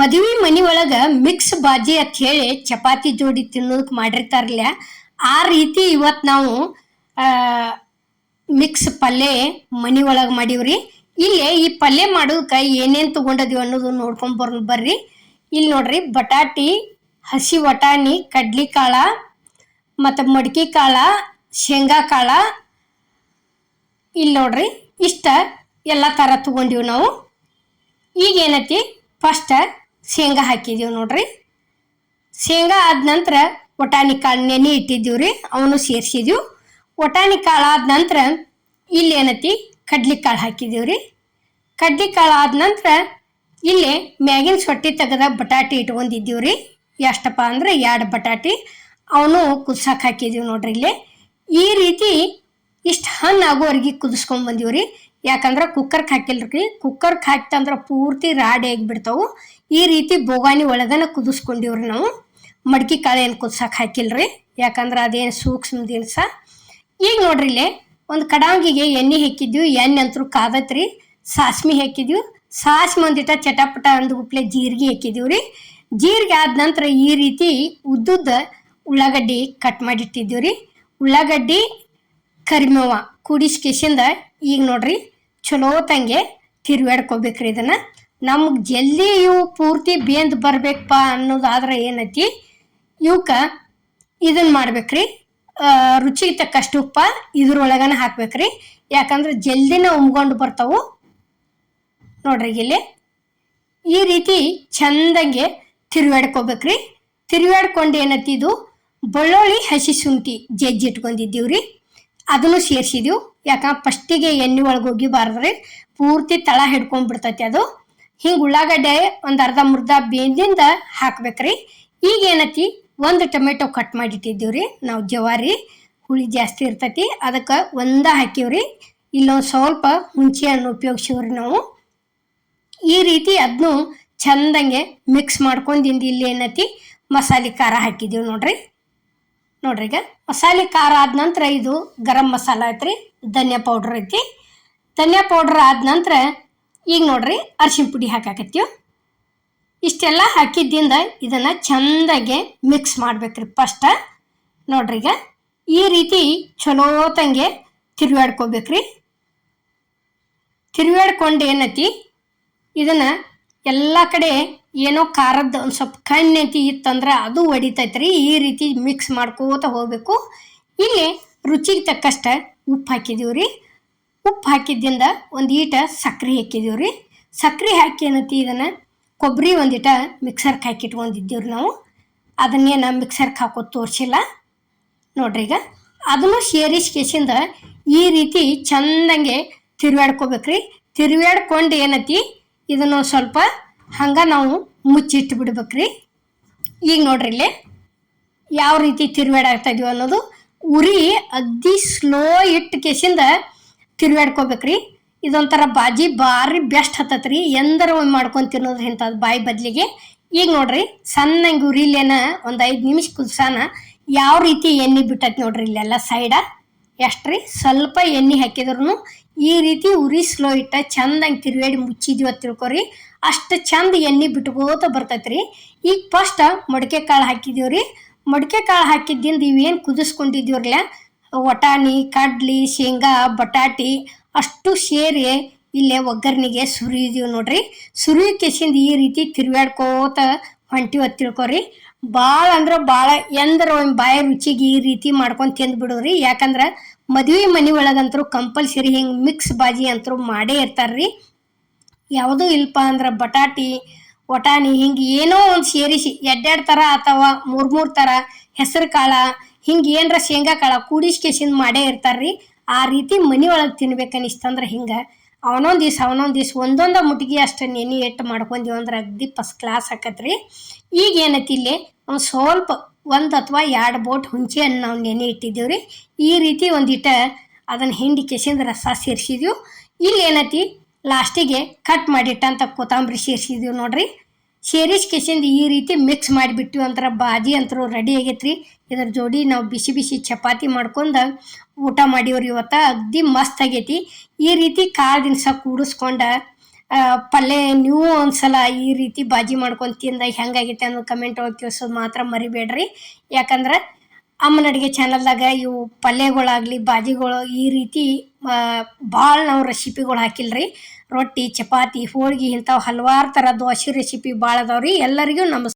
ಮದುವೆ ಮನಿ ಒಳಗ ಮಿಕ್ಸ್ ಬಾಜಿ ಅಂತ ಹೇಳಿ ಚಪಾತಿ ಜೋಡಿ ತಿನ್ನೋದಕ್ಕೆ ಮಾಡಿರ್ತಾರಲ್ಲ. ಆ ರೀತಿ ಇವತ್ತು ನಾವು ಮಿಕ್ಸ್ ಪಲ್ಯ ಮನಿ ಒಳಗೆ ಮಾಡೀವ್ರಿ. ಇಲ್ಲೇ ಈ ಪಲ್ಯ ಮಾಡೋದಕ್ಕೆ ಏನೇನು ತೊಗೊಂಡದೀವಿ ಅನ್ನೋದು ನೋಡ್ಕೊಂಡ್ ಬರ್ರಿ. ಇಲ್ಲಿ ನೋಡ್ರಿ, ಬಟಾಟಿ, ಹಸಿ ವಟಾಣಿ, ಕಡ್ಲಿ ಕಾಳ, ಮತ್ತು ಮಡ್ಕಿ ಕಾಳ, ಶೇಂಗಾ ಕಾಳ, ಇಲ್ಲಿ ನೋಡ್ರಿ ಇಷ್ಟ ಎಲ್ಲ ಥರ ತೊಗೊಂಡಿವಿ ನಾವು. ಈಗ ಏನೈತಿ, ಫಸ್ಟ್ ಶೇಂಗಾ ಹಾಕಿದೀವಿ ನೋಡ್ರಿ. ಶೇಂಗಾ ಆದ ನಂತರ ವಟಾಣಿ ಕಾಳು ನೆನೆ ಇಟ್ಟಿದ್ದೀವಿ ರೀ, ಅವನು ಸೇರಿಸಿದೀವಿ. ವಟಾಣಿ ಕಾಳು ಆದ ನಂತರ ಇಲ್ಲಿ ಏನೈತಿ ಕಡ್ಲಿ ಕಾಳು ಹಾಕಿದೀವಿ ರೀ. ಕಡ್ಲಿ ಕಾಳು ಆದ ನಂತರ ಇಲ್ಲಿ ಮ್ಯಾಗಿನ ಸೊಟ್ಟಿ ತೆಗೆದ ಬಟಾಟಿ ಇಟ್ಕೊಂಡಿದ್ದೀವಿ ರೀ. ಎಷ್ಟಪ್ಪ ಅಂದ್ರೆ 2 ಬಟಾಟಿ, ಅವನು ಕುದ್ಸಕ್ಕೆ ಹಾಕಿದೀವಿ ನೋಡ್ರಿ. ಇಲ್ಲಿ ಈ ರೀತಿ ಇಷ್ಟು ಹಣ್ಣು ಆಗೋವರೆಗೆ ಕುದಿಸ್ಕೊಂಡ್ ಬಂದೀವಿ ರೀ. ಯಾಕಂದ್ರೆ ಕುಕ್ಕರ್ಗೆ ಹಾಕಿಲ್ರಿ, ಕುಕ್ಕರ್ಗೆ ಹಾಕ್ತಂದ್ರೆ ಪೂರ್ತಿ ರಾಡಿ ಆಗಿಬಿಡ್ತಾವು. ಈ ರೀತಿ ಬೋಗಾನಿ ಒಳಗನ ಕುದಿಸ್ಕೊಂಡಿವ್ರಿ ನಾವು. ಮಡ್ಕಿ ಕಾಳು ಏನು ಕುದ್ಸಕ್ಕೆ ಹಾಕಿಲ್ರಿ, ಯಾಕಂದ್ರೆ ಅದೇನು ಸೂಕ್ಷ್ಮ ದಿನಸ. ಈಗ ನೋಡ್ರಿ, ಇಲ್ಲೇ ಒಂದು ಕಡಾಂಗಿಗೆ ಎಣ್ಣೆ ಹಾಕಿದ್ವಿ. ಎಣ್ಣೆ ಅಂತರೂ ಕಾದತ್ರಿ. ಸಾಸ್ಮಿ ಹಾಕಿದ್ವಿ. ಸಾಸ್ಮಿ ಒಂದಿಟ ಚಟಪಟ ಅಂದ್ಗುಪ್ಲೆ ಜೀರಿಗೆ ಹಾಕಿದೀವಿ ರೀ. ಜೀರಿಗೆ ಆದ ನಂತರ ಈ ರೀತಿ ಉದ್ದುದ್ದ ಉಳ್ಳಾಗಡ್ಡಿ ಕಟ್ ಮಾಡಿಟ್ಟಿದ್ದೀವಿ ರೀ. ಉಳ್ಳಾಗಡ್ಡಿ, ಕರಿಮೇವ ಕೂಡಿಸ್ಕೇಸಿಂದ ಈಗ ನೋಡ್ರಿ ಚಲೋ ತಂಗೆ ತಿರ್ವಾಡ್ಕೋಬೇಕ್ರಿ. ಇದನ್ನು ನಮ್ಗೆ ಜಲ್ದಿ ಇವು ಪೂರ್ತಿ ಬೇಂದು ಬರ್ಬೇಕಪ್ಪ ಅನ್ನೋದಾದ್ರೆ ಏನೈತಿ, ಇವಕ್ಕೆ ಇದನ್ನು ಮಾಡ್ಬೇಕ್ರಿ. ರುಚಿಗೆ ತಕ್ಕಷ್ಟು ಉಪ್ಪ ಇದ್ರೊಳಗನ ಹಾಕ್ಬೇಕ್ರಿ. ಯಾಕಂದ್ರೆ ಜಲ್ದಿನ ಉಮ್ಕೊಂಡು ಬರ್ತಾವು ನೋಡ್ರಿ. ಇಲ್ಲಿ ಈ ರೀತಿ ಚಂದಂಗೆ ತಿರ್ವಾಡ್ಕೋಬೇಕ್ರಿ. ತಿರ್ವಾಡ್ಕೊಂಡು ಏನೈತಿ, ಇದು ಬೆಳ್ಳುಳ್ಳಿ, ಹಸಿ ಶುಂಠಿ ಜಜ್ಜಿ ಇಟ್ಕೊಂಡಿದ್ದೀವ್ರಿ, ಅದನ್ನು ಸೇರಿಸಿದೀವಿ. ಯಾಕಂದ್ರೆ ಫಸ್ಟಿಗೆ ಎಣ್ಣೆ ಒಳಗೆ ಹೋಗಿಬಾರ್ದ್ರಿ, ಪೂರ್ತಿ ತಳ ಹಿಡ್ಕೊಂಡ್ಬಿಡ್ತೈತಿ ಅದು. ಹಿಂಗೆ ಉಳ್ಳಾಗಡ್ಡೆ ಒಂದು ಅರ್ಧ ಮುರ್ಧ ಬೇಂದಿಂದ ಹಾಕ್ಬೇಕ್ರಿ. ಈಗ ಏನೈತಿ, 1 ಟೊಮೆಟೊ ಕಟ್ ಮಾಡಿಟ್ಟಿದ್ದೀವ್ರಿ ನಾವು. ಜವಾರಿ ಹುಳಿ ಜಾಸ್ತಿ ಇರ್ತೈತಿ, ಅದಕ್ಕೆ ಒಂದ ಹಾಕಿವ್ರಿ. ಇಲ್ಲೊಂದು ಸ್ವಲ್ಪ ಹುಣಸೆ ಹಣ್ಣು ಉಪಯೋಗಿಸಿವ್ರಿ ನಾವು. ಈ ರೀತಿ ಅದನ್ನು ಚಂದಂಗೆ ಮಿಕ್ಸ್ ಮಾಡ್ಕೊಂಡಿಂದ ಇಲ್ಲಿ ಏನೈತಿ ಮಸಾಲೆ ಖಾರ ಹಾಕಿದ್ದೀವಿ ನೋಡ್ರಿ. ಈಗ ಮಸಾಲೆ ಖಾರ ಆದ ನಂತರ ಇದು ಗರಂ ಮಸಾಲ ಐತ್ರಿ, ಧನಿಯಾ ಪೌಡ್ರ್ ಐತಿ. ಧನಿಯಾ ಪೌಡ್ರ್ ಆದ ನಂತರ ಈಗ ನೋಡ್ರಿ ಅರಿಶಿನ ಪುಡಿ ಹಾಕಾಕತ್ತೀವಿ. ಇಷ್ಟೆಲ್ಲ ಹಾಕಿದ್ದಿಂದ ಇದನ್ನು ಚಂದಾಗೆ ಮಿಕ್ಸ್ ಮಾಡ್ಬೇಕ್ರಿ ಫಸ್ಟ್. ನೋಡ್ರಿ, ಈಗ ಈ ರೀತಿ ಚಲೋ ತಂಗೆ ತಿರ್ವಾಡ್ಕೋಬೇಕ್ರಿ. ತಿರ್ವಾಡ್ಕೊಂಡು ಏನೈತಿ, ಇದನ್ನು ಎಲ್ಲ ಕಡೆ ಏನೋ ಖಾರದ್ದು ಒಂದು ಸ್ವಲ್ಪ ಕಣ್ಣೆಂತಿ ಇತ್ತಂದ್ರೆ ಅದು ಹೊಡಿತೈತ್ರಿ. ಈ ರೀತಿ ಮಿಕ್ಸ್ ಮಾಡ್ಕೋತ ಹೋಗ್ಬೇಕು. ಇಲ್ಲಿ ರುಚಿಗೆ ತಕ್ಕಷ್ಟ ಉಪ್ಪು ಹಾಕಿದೀವಿ ರೀ. ಉಪ್ಪು ಹಾಕಿದ್ದಿಂದ ಒಂದು ಈಟ ಸಕ್ರೆ ಹಾಕಿದೀವಿ ರೀ. ಸಕ್ರೆ ಹಾಕಿ ಏನೈತಿ, ಇದನ್ನು ಕೊಬ್ಬರಿ ಒಂದಿಟ ಮಿಕ್ಸರ್ಗೆ ಹಾಕಿಟ್ಕೊಂಡಿದ್ದೀವ್ರಿ ನಾವು. ಅದನ್ನೇನು ಮಿಕ್ಸರ್ಗೆ ಹಾಕೋದು ತೋರಿಸಿಲ್ಲ ನೋಡ್ರಿ. ಈಗ ಅದನ್ನು ಸೇರಿಸ್ಕೇಸಿಂದ ಈ ರೀತಿ ಚಂದಂಗೆ ತಿರ್ವಾಡ್ಕೋಬೇಕ್ರಿ. ತಿರ್ವಾಡ್ಕೊಂಡು ಏನೈತಿ, ಇದನ್ನು ಸ್ವಲ್ಪ ಹಂಗೆ ನಾವು ಮುಚ್ಚಿಟ್ಟು ಬಿಡ್ಬೇಕ್ರಿ. ಈಗ ನೋಡ್ರಿ, ಇಲ್ಲಿ ಯಾವ ರೀತಿ ತಿರ್ವಾಡಾಗ್ತಾ ಇದೀವಿ ಅನ್ನೋದು. ಉರಿ ಅಗ್ದಿ ಸ್ಲೋ ಇಟ್ಟು ಕೇಸಿಂದ ತಿರ್ವಾಡ್ಕೋಬೇಕ್ರಿ. ಇದೊಂಥರ ಬಾಜಿ ಭಾರಿ ಬೆಸ್ಟ್ ಹತ್ತತ್ರಿ. ಎಂದರ ಒಮ್ಮೆ ಮಾಡ್ಕೊಂಡು ತಿನ್ನೋದು ಇಂಥದ್ದು ಬಾಯಿ ಬದಲಿಗೆ. ಈಗ ನೋಡ್ರಿ, ಸಣ್ಣಂಗೆ ಉರಿಲೇನ ಒಂದು 5 ನಿಮಿಷ ಕುದಿಸಾನ ಯಾವ ರೀತಿ ಎಣ್ಣೆ ಬಿಟ್ಟೈತಿ ನೋಡ್ರಿ. ಇಲ್ಲೆಲ್ಲ ಸೈಡ ಎಷ್ಟ್ರಿ ಸ್ವಲ್ಪ ಎಣ್ಣೆ ಹಾಕಿದ್ರು ಈ ರೀತಿ ಉರಿ ಸ್ಲೋ ಇಟ್ಟ ಚಂದಂಗೆ ತಿರ್ವೇಡಿ ಮುಚ್ಚಿದ್ವಿ ಅಂತ ತಿಳ್ಕೊರಿ. ಅಷ್ಟು ಚಂದ ಎಣ್ಣೆ ಬಿಟ್ಕೋತ ಬರ್ತೈತ್ರಿ. ಈಗ ಫಸ್ಟ್ ಮಡಿಕೆ ಕಾಳು ಹಾಕಿದೀವ್ರಿ. ಮಡಿಕೆ ಕಾಳು ಹಾಕಿದ್ದಿಂದ ಇವೇನು ಕುದಿಸ್ಕೊಂಡಿದ್ದೀವ್ರಲ್ಲ, ವಟಾಣಿ, ಕಡ್ಲಿ, ಶೇಂಗಾ, ಬಟಾಟಿ ಅಷ್ಟು ಸೇರಿ ಇಲ್ಲೇ ಒಗ್ಗರ್ನಿಗೆ ಸುರಿದೀವಿ ನೋಡ್ರಿ. ಸುರಿ ಕೆಸಿಂದ ಈ ರೀತಿ ತಿರ್ವಾಡ್ಕೋತ ಹೊಂಟಿವಿ ಅಂತ ತಿಳ್ಕೊರಿ. ಭಾಳ ಅಂದ್ರೆ ಭಾಳ ಎಂದ್ರ ಒಂದು ಬಾಯಿ ರುಚಿಗೆ ಈ ರೀತಿ ಮಾಡ್ಕೊಂಡು ತಿಂದ್ಬಿಡೋರಿ. ಯಾಕಂದ್ರೆ ಮದುವೆ ಮನೆ ಒಳಗಂತರೂ ಕಂಪಲ್ಸರಿ ಹಿಂಗೆ ಮಿಕ್ಸ್ ಬಾಜಿ ಅಂತರೂ ಮಾಡೇ ಇರ್ತಾರ್ರಿ. ಯಾವುದೂ ಇಲ್ಪ ಅಂದ್ರೆ ಬಟಾಟಿ, ವಟಾಣಿ ಹಿಂಗೆ ಏನೋ ಒಂದು ಸೇರಿಸಿ 2 ಥರ ಅಥವಾ 3 ಥರ ಹೆಸರು ಕಾಳ ಹಿಂಗೆ ಏನರ ಶೇಂಗಾ ಕಾಳ ಕೂಡಿಸ್ಕೇಸಿಂದ ಮಾಡೇ ಇರ್ತಾರ್ರಿ. ಆ ರೀತಿ ಮನೆ ಒಳಗೆ ತಿನ್ಬೇಕನ್ನಿಸ್ತಂದ್ರೆ ಹಿಂಗೆ ಅವನೊಂದು ದಿವ್ಸ ಒಂದೊಂದು ಮುಟ್ಟಿಗೆ ಅಷ್ಟು ನೆನೆ ಇಟ್ಟು ಮಾಡ್ಕೊಂಡೀವಿ ಅಂದ್ರೆ ಅಗ್ದಿ ಫಸ್ಟ್ ಕ್ಲಾಸ್ ಆಕತ್ರಿ. ಈಗ ಏನೈತಿ, ಇಲ್ಲಿ ಒಂದು ಸ್ವಲ್ಪ 1 ಅಥವಾ 2 ಬೋಟ್ ಹುಣಸೆ ಹಣ್ಣು ನಾವು ನೆನೆ ಇಟ್ಟಿದ್ದೀವ್ರಿ. ಈ ರೀತಿ ಒಂದಿಟ ಅದನ್ನು ಹಿಂಡಿ ಕೆಸಿಂದ ರಸ ಸೇರಿಸಿದೀವಿ. ಇಲ್ಲಿ ಏನೈತಿ, ಲಾಸ್ಟಿಗೆ ಕಟ್ ಮಾಡಿಟ್ಟಂತ ಕೊತ್ತಂಬರಿ ಸೇರಿಸಿದೀವಿ ನೋಡ್ರಿ. ಸೇರಿಸಿ ಕೆಸಿಂದ ಈ ರೀತಿ ಮಿಕ್ಸ್ ಮಾಡಿಬಿಟ್ಟಿವಿ ಅಂದ್ರೆ ಬಾಜಿ ಅಂತರೂ ರೆಡಿ ಆಗೈತ್ರಿ. ಇದ್ರ ಜೋಡಿ ನಾವು ಬಿಸಿ ಬಿಸಿ ಚಪಾತಿ ಮಾಡ್ಕೊಂಡು ಊಟ ಮಾಡಿವ್ರಿ ಇವತ್ತು. ಅಗ್ದಿ ಮಸ್ತ್ ಆಗೈತಿ. ಈ ರೀತಿ ಕಾಳು ದಿನಸ ಕೂಡಿಸ್ಕೊಂಡು ಪಲ್ಯ ನೀವು ಒಂದ್ಸಲ ಈ ರೀತಿ ಬಾಜಿ ಮಾಡ್ಕೊಂಡು ತಿಂದಾಗ ಹೆಂಗಾಗೈತೆ ಅನ್ನೋ ಕಮೆಂಟ್ ಒಳಗೆ ತಿಳಿಸೋದು ಮಾತ್ರ ಮರಿಬೇಡ್ರಿ. ಯಾಕಂದ್ರೆ ಅಮ್ಮನ ಅಡುಗೆ ಚಾನಲ್ದಾಗ ಇವು ಪಲ್ಯಗಳಾಗಲಿ ಬಾಜಿಗಳು ಈ ರೀತಿ ಭಾಳ ನಾವು ರೆಸಿಪಿಗಳು ಹಾಕಿಲ್ರಿ. ರೊಟ್ಟಿ ಚಪಾತಿ ಹೋಳ್ಗೆ ಇಂಥವು ಹಲವಾರು ಥರ ದೋಸೆ ರೆಸಿಪಿ ಭಾಳ ಅದಾವ್ರಿ. ಎಲ್ಲರಿಗೂ ನಮಸ್ಕಾರ.